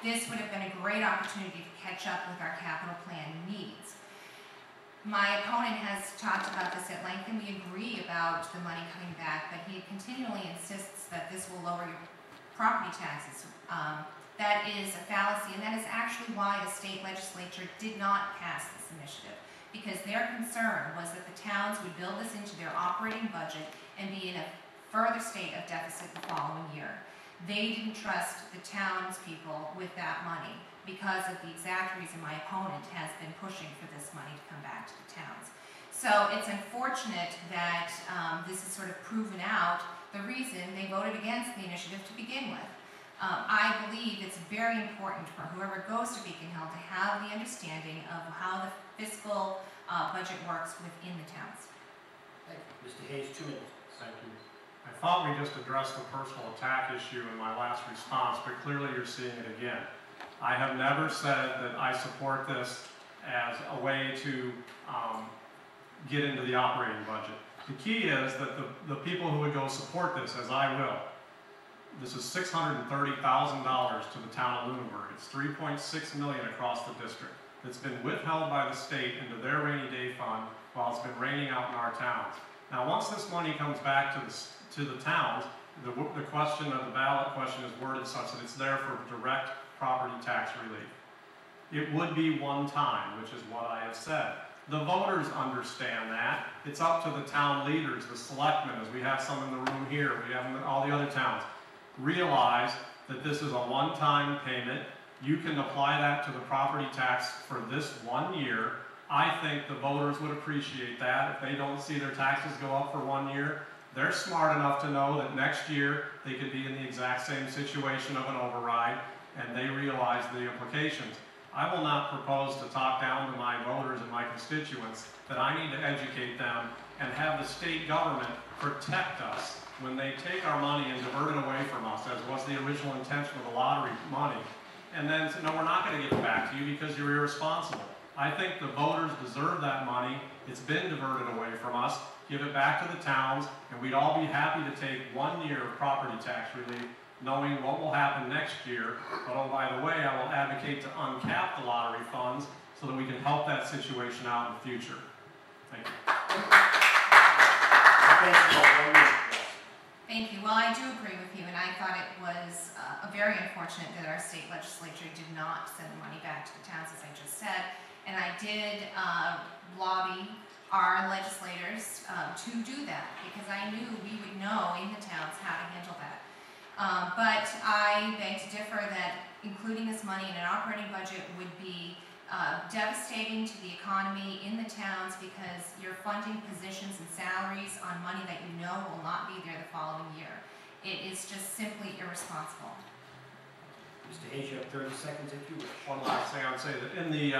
this would have been a great opportunity to catch up with our capital plan needs. My opponent has talked about this at length, and we agree about the money coming back, but he continually insists that this will lower your property taxes. That is a fallacy, and that is actually why the state legislature did not pass this initiative, because their concern was that the towns would build this into their operating budget and be in a further state of deficit the following year. They didn't trust the townspeople with that money because of the exact reason my opponent has been pushing for this money to come back to the towns. So it's unfortunate that this is sort of proven out the reason they voted against the initiative to begin with. I believe it's very important for whoever goes to Beacon Hill to have the understanding of how the fiscal budget works within the towns. Thank you. Mr. Hayes, 2 minutes. Thank you. I thought we just addressed the personal attack issue in my last response, but clearly you're seeing it again. I have never said that I support this as a way to get into the operating budget. The key is that the people who would go support this, as I will, this is $630,000 to the town of Lunenburg. It's $3.6 million across the district. It's been withheld by the state into their rainy day fund while it's been raining out in our towns. Now, once this money comes back to the towns, the question of the ballot question is worded such that it's there for direct property tax relief. It would be one time, which is what I have said. The voters understand that. It's up to the town leaders, the selectmen, as we have some in the room here, we have in all the other towns, realize that this is a one-time payment. You can apply that to the property tax for this 1 year. I think the voters would appreciate that. If they don't see their taxes go up for 1 year, they're smart enough to know that next year they could be in the exact same situation of an override, and they realize the implications. I will not propose to talk down to my voters and my constituents that I need to educate them and have the state government protect us when they take our money and divert it away from us, as was the original intention of the lottery money, and then say, no, we're not going to give it back to you because you're irresponsible. I think the voters deserve that money. It's been diverted away from us. Give it back to the towns, and we'd all be happy to take 1 year of property tax relief, knowing what will happen next year. But oh, by the way, I will advocate to uncap the lottery funds so that we can help that situation out in the future. Thank you. Thank you. Well, I do agree with you, and I thought it was very unfortunate that our state legislature did not send the money back to the towns, as I just said. And I did lobby our legislators to do that, because I knew we would know in the towns how to handle that. But I beg to differ that including this money in an operating budget would be devastating to the economy in the towns, because you're funding positions and salaries on money that you know will not be there the following year. It is just simply irresponsible. Mr. Hayes, you have 30 seconds if you wish. One last thing I would say, that in the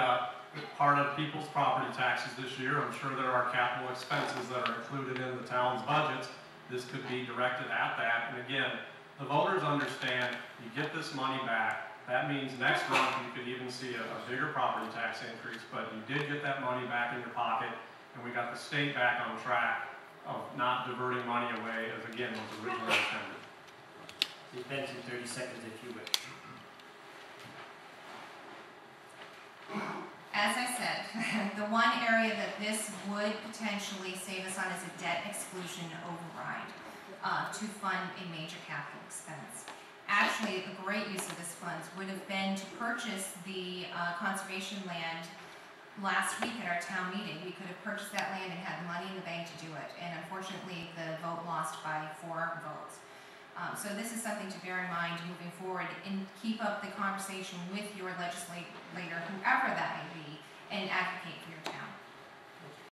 part of people's property taxes this year, I'm sure there are capital expenses that are included in the town's budgets. This could be directed at that. And again, the voters understand you get this money back. That means next month you could even see a bigger property tax increase, but you did get that money back in your pocket, and we got the state back on track of not diverting money away as, again, was originally intended. Ms. Benson, 30 seconds if you wish. As I said, the one area that this would potentially save us on is a debt exclusion override to fund a major capital expense. Actually, a great use of this funds would have been to purchase the conservation land last week at our town meeting. We could have purchased that land and had the money in the bank to do it, and unfortunately the vote lost by 4 votes. So this is something to bear in mind moving forward, and keep up the conversation with your legislator, whoever that may be, and advocate for your town.